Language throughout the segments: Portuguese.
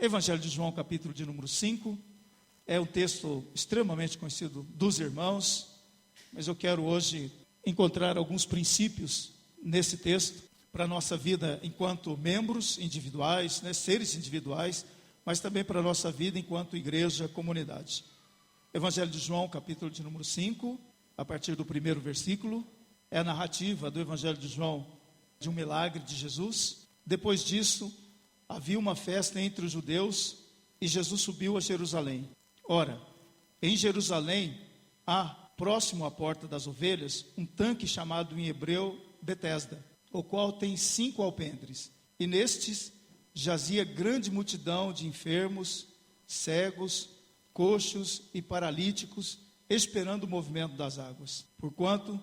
Evangelho de João, capítulo de número 5, é um texto extremamente conhecido dos irmãos, mas eu quero hoje encontrar alguns princípios nesse texto para a nossa vida enquanto membros individuais, seres individuais, mas também para a nossa vida enquanto igreja, comunidade. Evangelho de João, capítulo de número 5, a partir do primeiro versículo, é a narrativa do Evangelho de João de um milagre de Jesus. Depois disso, havia uma festa entre os judeus e Jesus subiu a Jerusalém. Ora, em Jerusalém há, próximo à porta das ovelhas, um tanque chamado em hebreu Betesda, o qual tem 5 alpendres, e nestes jazia grande multidão de enfermos, cegos, coxos e paralíticos, esperando o movimento das águas. Porquanto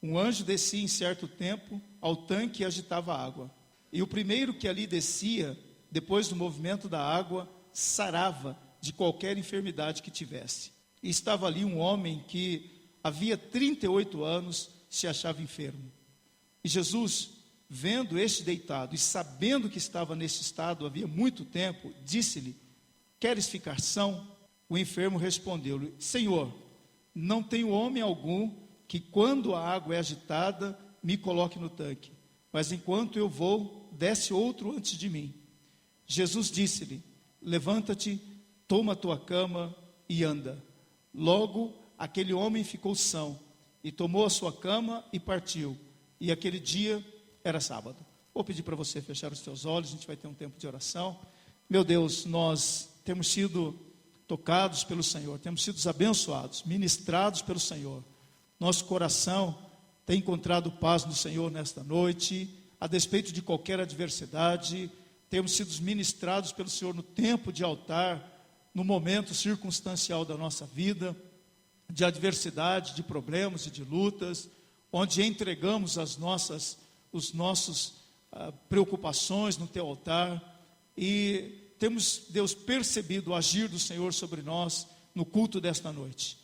um anjo descia em certo tempo ao tanque e agitava a água. E o primeiro que ali descia, depois do movimento da água, sarava de qualquer enfermidade que tivesse. E estava ali um homem que havia 38 anos se achava enfermo. E Jesus, vendo este deitado e sabendo que estava nesse estado havia muito tempo, disse-lhe: queres ficar são? O enfermo respondeu-lhe: Senhor, não tenho homem algum que quando a água é agitada me coloque no tanque, mas enquanto eu vou, desce outro antes de mim. Jesus disse-lhe: levanta-te, toma a tua cama e anda. Logo aquele homem ficou são, e tomou a sua cama e partiu. E aquele dia era sábado. Vou pedir para você fechar os teus olhos, a gente vai ter um tempo de oração. Meu Deus, nós temos sido tocados pelo Senhor, temos sido abençoados, ministrados pelo Senhor. Nosso coração tem encontrado paz no Senhor nesta noite, a despeito de qualquer adversidade. Temos sido ministrados pelo Senhor no tempo de altar, no momento circunstancial da nossa vida, de adversidade, de problemas e de lutas, onde entregamos os nossos preocupações no teu altar, e temos, Deus, percebido o agir do Senhor sobre nós no culto desta noite.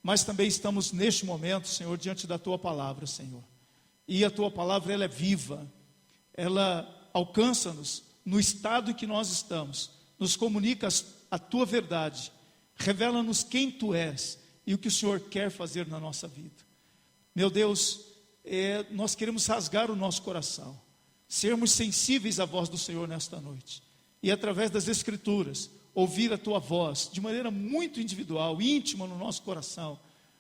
Mas também estamos neste momento, Senhor, diante da tua palavra, Senhor. E a tua palavra, ela é viva, ela alcança-nos no estado em que nós estamos, nos comunica a tua verdade, revela-nos quem tu és e o que o Senhor quer fazer na nossa vida. Meu Deus, nós queremos rasgar o nosso coração, sermos sensíveis à voz do Senhor nesta noite, e através das Escrituras, ouvir a tua voz, de maneira muito individual, íntima no nosso coração,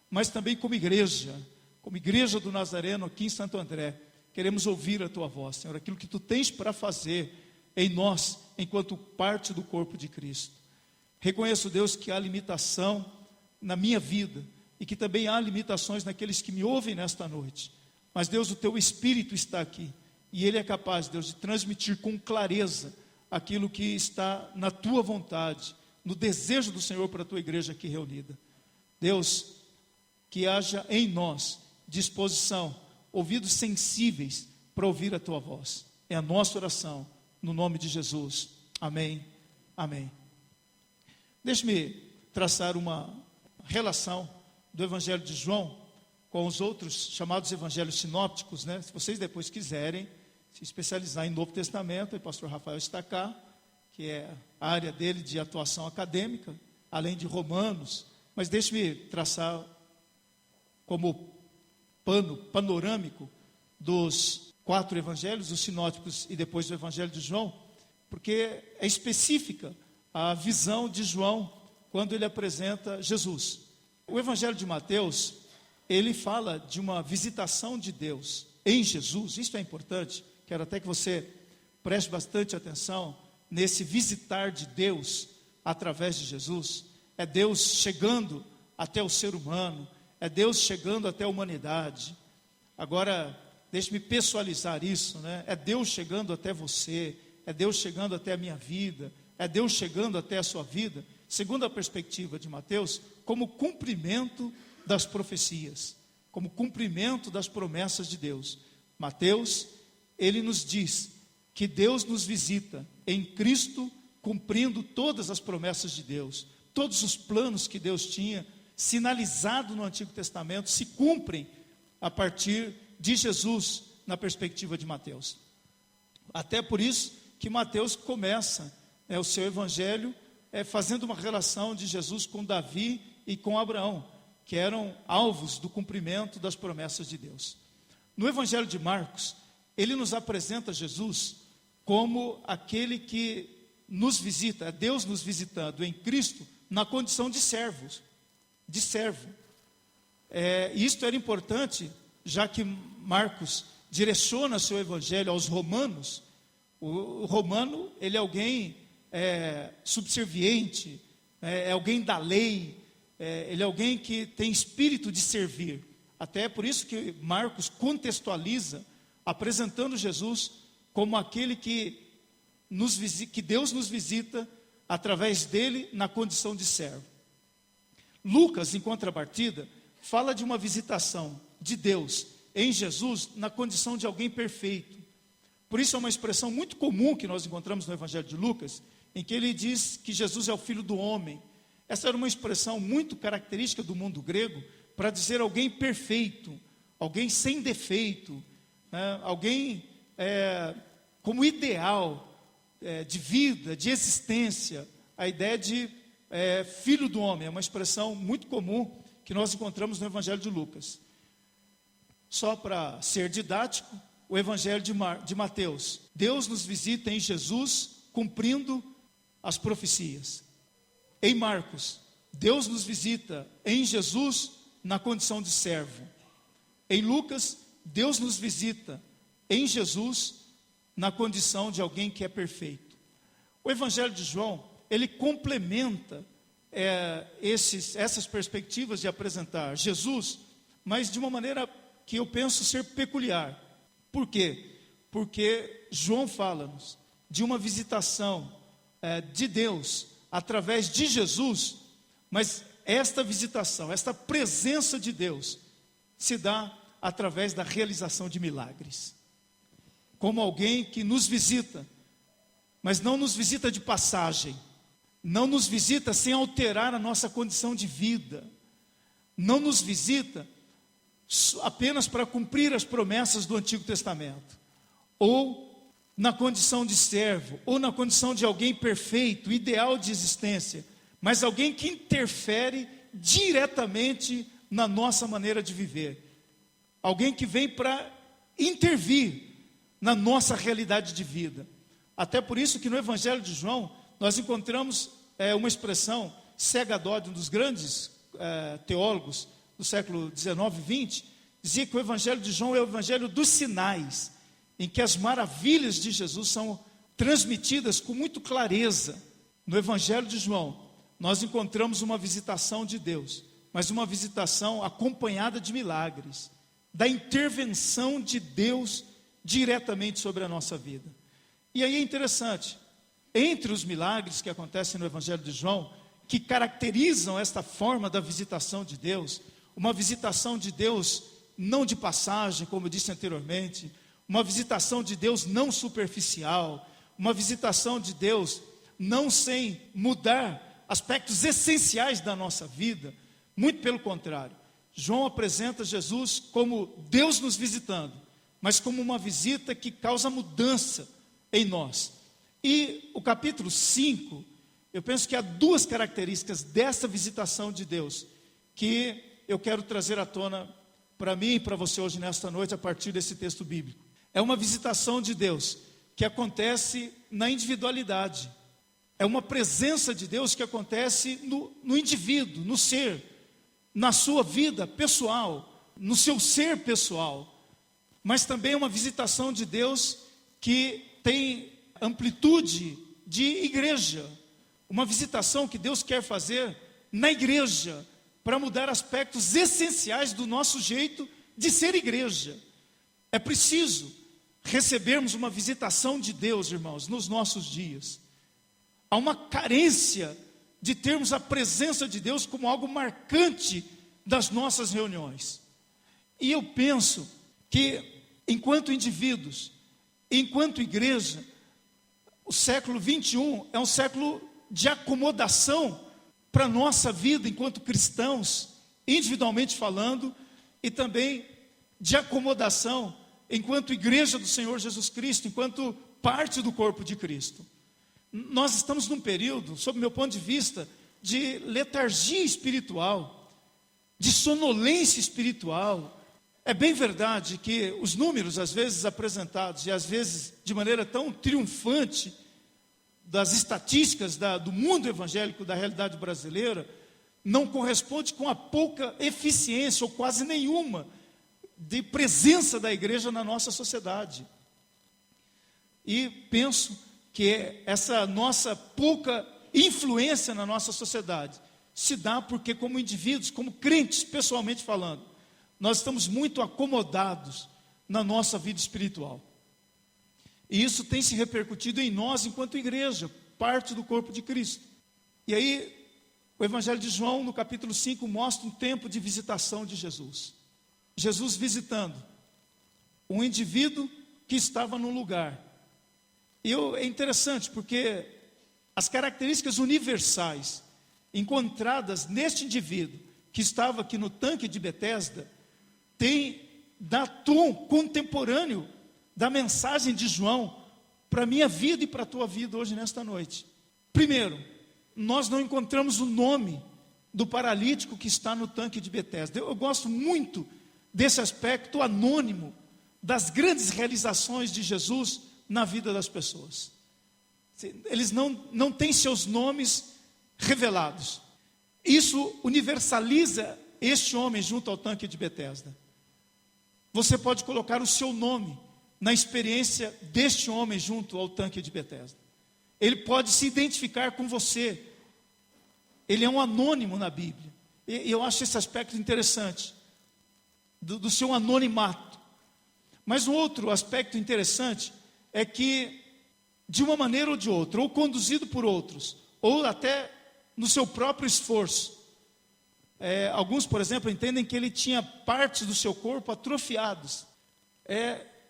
mas também como igreja do Nazareno aqui em Santo André, queremos ouvir a tua voz, Senhor, aquilo que tu tens para fazer em nós, enquanto parte do corpo de Cristo. Reconheço, Deus, que há limitação na minha vida, e que também há limitações naqueles que me ouvem nesta noite, mas Deus, o teu Espírito está aqui, e Ele é capaz, Deus, de transmitir com clareza aquilo que está na tua vontade, no desejo do Senhor para a tua igreja aqui reunida. Deus, que haja em nós disposição, ouvidos sensíveis para ouvir a tua voz. É a nossa oração, no nome de Jesus. Amém, amém. Deixe-me traçar uma relação do Evangelho de João com os outros chamados evangelhos sinópticos, Se vocês depois quiserem se especializar em Novo Testamento, o pastor Rafael está cá, que é a área dele de atuação acadêmica, além de Romanos, mas deixe-me traçar como pano panorâmico dos 4 evangelhos, os sinóticos e depois do Evangelho de João, porque é específica a visão de João quando ele apresenta Jesus. O Evangelho de Mateus, ele fala de uma visitação de Deus em Jesus. Isto é importante, quero até que você preste bastante atenção nesse visitar de Deus através de Jesus. É Deus chegando até o ser humano, é Deus chegando até a humanidade. Agora, deixe-me pessoalizar isso, É Deus chegando até você, é Deus chegando até a minha vida, é Deus chegando até a sua vida, segundo a perspectiva de Mateus, como cumprimento das profecias, como cumprimento das promessas de Deus. Mateus, ele nos diz que Deus nos visita em Cristo, cumprindo todas as promessas de Deus. Todos os planos que Deus tinha sinalizado no Antigo Testamento se cumprem a partir de Jesus, na perspectiva de Mateus. Até por isso que Mateus começa o seu evangelho fazendo uma relação de Jesus com Davi e com Abraão, que eram alvos do cumprimento das promessas de Deus. No evangelho de Marcos, ele nos apresenta Jesus como aquele que nos visita, Deus nos visitando em Cristo na condição de servo. Isto era importante, já que Marcos direciona seu evangelho aos romanos. O romano, ele é alguém subserviente, é alguém da lei, ele é alguém que tem espírito de servir. Até por isso que Marcos contextualiza, apresentando Jesus como aquele que Deus nos visita através dele na condição de servo. Lucas, em contrapartida, fala de uma visitação de Deus em Jesus na condição de alguém perfeito. Por isso é uma expressão muito comum que nós encontramos no Evangelho de Lucas, em que ele diz que Jesus é o Filho do Homem. Essa era uma expressão muito característica do mundo grego para dizer alguém perfeito, alguém sem defeito, alguém como ideal de vida, de existência. A ideia de Filho do Homem é uma expressão muito comum que nós encontramos no Evangelho de Lucas. Só para ser didático, o Evangelho de Mateus. Deus nos visita em Jesus, cumprindo as profecias. Em Marcos, Deus nos visita em Jesus, na condição de servo. Em Lucas, Deus nos visita em Jesus, na condição de alguém que é perfeito. O Evangelho de João, ele complementa essas perspectivas de apresentar Jesus, mas de uma maneira que eu penso ser peculiar. Por quê? Porque João fala-nos de uma visitação de Deus através de Jesus, mas esta visitação, esta presença de Deus se dá através da realização de milagres. Como alguém que nos visita, mas não nos visita de passagem, não nos visita sem alterar a nossa condição de vida, não nos visita apenas para cumprir as promessas do Antigo Testamento, ou na condição de servo, ou na condição de alguém perfeito, ideal de existência, mas alguém que interfere diretamente na nossa maneira de viver. Alguém que vem para intervir na nossa realidade de vida. Até por isso que no Evangelho de João, nós encontramos uma expressão, Segadó, um dos grandes teólogos do século 19 e 20, dizia que o Evangelho de João é o Evangelho dos sinais, em que as maravilhas de Jesus são transmitidas com muita clareza. No Evangelho de João, nós encontramos uma visitação de Deus, mas uma visitação acompanhada de milagres, da intervenção de Deus diretamente sobre a nossa vida. E aí é interessante, entre os milagres que acontecem no Evangelho de João, que caracterizam esta forma da visitação de Deus, uma visitação de Deus não de passagem, como eu disse anteriormente, uma visitação de Deus não superficial, uma visitação de Deus não sem mudar aspectos essenciais da nossa vida, muito pelo contrário. João apresenta Jesus como Deus nos visitando, mas como uma visita que causa mudança em nós. E o capítulo 5, eu penso que há duas características dessa visitação de Deus, que eu quero trazer à tona para mim e para você hoje nesta noite, a partir desse texto bíblico. É uma visitação de Deus que acontece na individualidade. É uma presença de Deus que acontece no indivíduo, no ser, na sua vida pessoal, no seu ser pessoal. Mas também é uma visitação de Deus que tem amplitude de igreja. Uma visitação que Deus quer fazer na igreja, para mudar aspectos essenciais do nosso jeito de ser igreja. É preciso recebermos uma visitação de Deus, irmãos, nos nossos dias. Há uma carência de termos a presença de Deus como algo marcante das nossas reuniões. E eu penso que, enquanto indivíduos, enquanto igreja, o século 21 é um século de acomodação para a nossa vida enquanto cristãos, individualmente falando, e também de acomodação enquanto igreja do Senhor Jesus Cristo, enquanto parte do corpo de Cristo. Nós estamos num período, sob meu ponto de vista, de letargia espiritual, de sonolência espiritual. É bem verdade que os números, às vezes apresentados, e às vezes de maneira tão triunfante, das estatísticas do mundo evangélico, da realidade brasileira, não corresponde com a pouca eficiência, ou quase nenhuma, de presença da igreja na nossa sociedade. E penso que essa nossa pouca influência na nossa sociedade se dá porque, como indivíduos, como crentes, pessoalmente falando, nós estamos muito acomodados na nossa vida espiritual. E isso tem se repercutido em nós enquanto igreja, parte do corpo de Cristo. E aí, o Evangelho de João, no capítulo 5, mostra um tempo de visitação de Jesus. Jesus visitando um indivíduo que estava num lugar. E é interessante porque as características universais encontradas neste indivíduo que estava aqui no tanque de Betesda dá tom contemporâneo da mensagem de João para a minha vida e para a tua vida hoje nesta noite. Primeiro, nós não encontramos o nome do paralítico que está no tanque de Betesda. Eu gosto muito desse aspecto anônimo das grandes realizações de Jesus na vida das pessoas. Eles não têm seus nomes revelados. Isso universaliza este homem junto ao tanque de Betesda. Você pode colocar o seu nome na experiência deste homem junto ao tanque de Betesda. Ele pode se identificar com você. Ele é um anônimo na Bíblia. E eu acho esse aspecto interessante, do seu anonimato. Mas um outro aspecto interessante é que, de uma maneira ou de outra, ou conduzido por outros, ou até no seu próprio esforço. Alguns, por exemplo, entendem que ele tinha partes do seu corpo atrofiadas.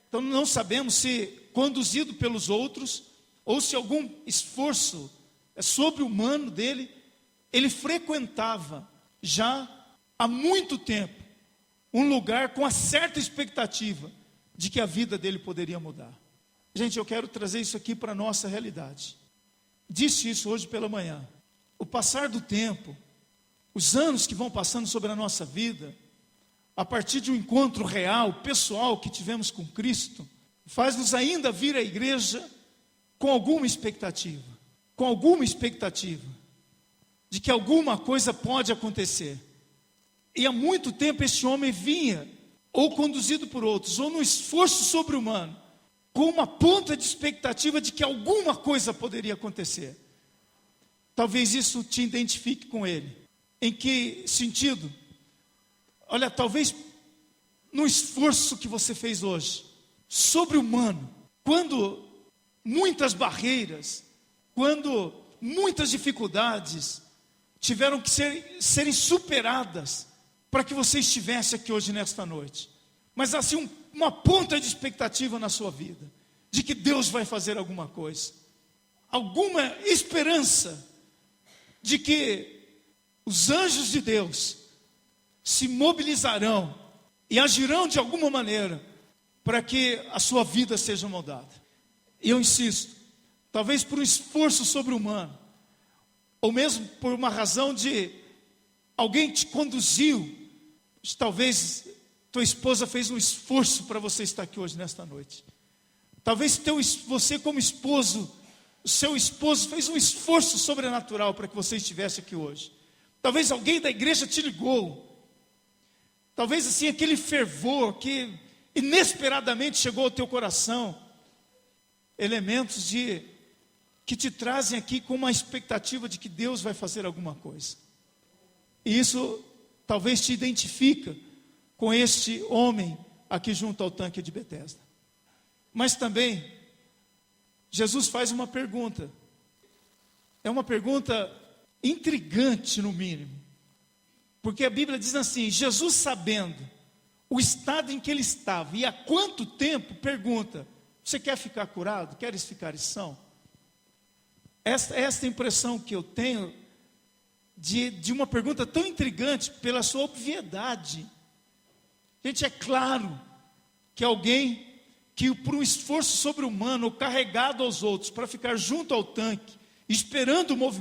Então não sabemos se conduzido pelos outros, ou se algum esforço sobre-humano dele, ele frequentava já há muito tempo um lugar com a certa expectativa de que a vida dele poderia mudar. Gente, eu quero trazer isso aqui para a nossa realidade. Disse isso hoje pela manhã. O passar do tempo, os anos que vão passando sobre a nossa vida, a partir de um encontro real, pessoal que tivemos com Cristo, faz-nos ainda vir à igreja com alguma expectativa de que alguma coisa pode acontecer. E há muito tempo este homem vinha, ou conduzido por outros, ou no esforço sobre-humano, com uma ponta de expectativa de que alguma coisa poderia acontecer. Talvez isso te identifique com ele. Em que sentido? Olha, talvez no esforço que você fez hoje, sobre-humano, quando muitas barreiras, quando muitas dificuldades tiveram que serem superadas para que você estivesse aqui hoje nesta noite. Mas assim, uma ponta de expectativa na sua vida, de que Deus vai fazer alguma coisa, alguma esperança de que os anjos de Deus se mobilizarão e agirão de alguma maneira para que a sua vida seja mudada. E eu insisto, talvez por um esforço sobre-humano, ou mesmo por uma razão de alguém te conduziu, talvez tua esposa fez um esforço para você estar aqui hoje nesta noite. Talvez você como esposo, o seu esposo fez um esforço sobrenatural para que você estivesse aqui hoje. Talvez alguém da igreja te ligou. Talvez assim aquele fervor que inesperadamente chegou ao teu coração. Elementos que te trazem aqui com uma expectativa de que Deus vai fazer alguma coisa. E isso talvez te identifica com este homem aqui junto ao tanque de Betesda. Mas também, Jesus faz uma pergunta. É uma pergunta intrigante no mínimo. Porque a Bíblia diz assim, Jesus sabendo o estado em que ele estava e há quanto tempo, pergunta, você quer ficar curado? Queres ficar são? Esta impressão que eu tenho de uma pergunta tão intrigante pela sua obviedade. Gente, é claro que alguém que por um esforço sobre-humano, carregado aos outros, para ficar junto ao tanque, esperando o movimento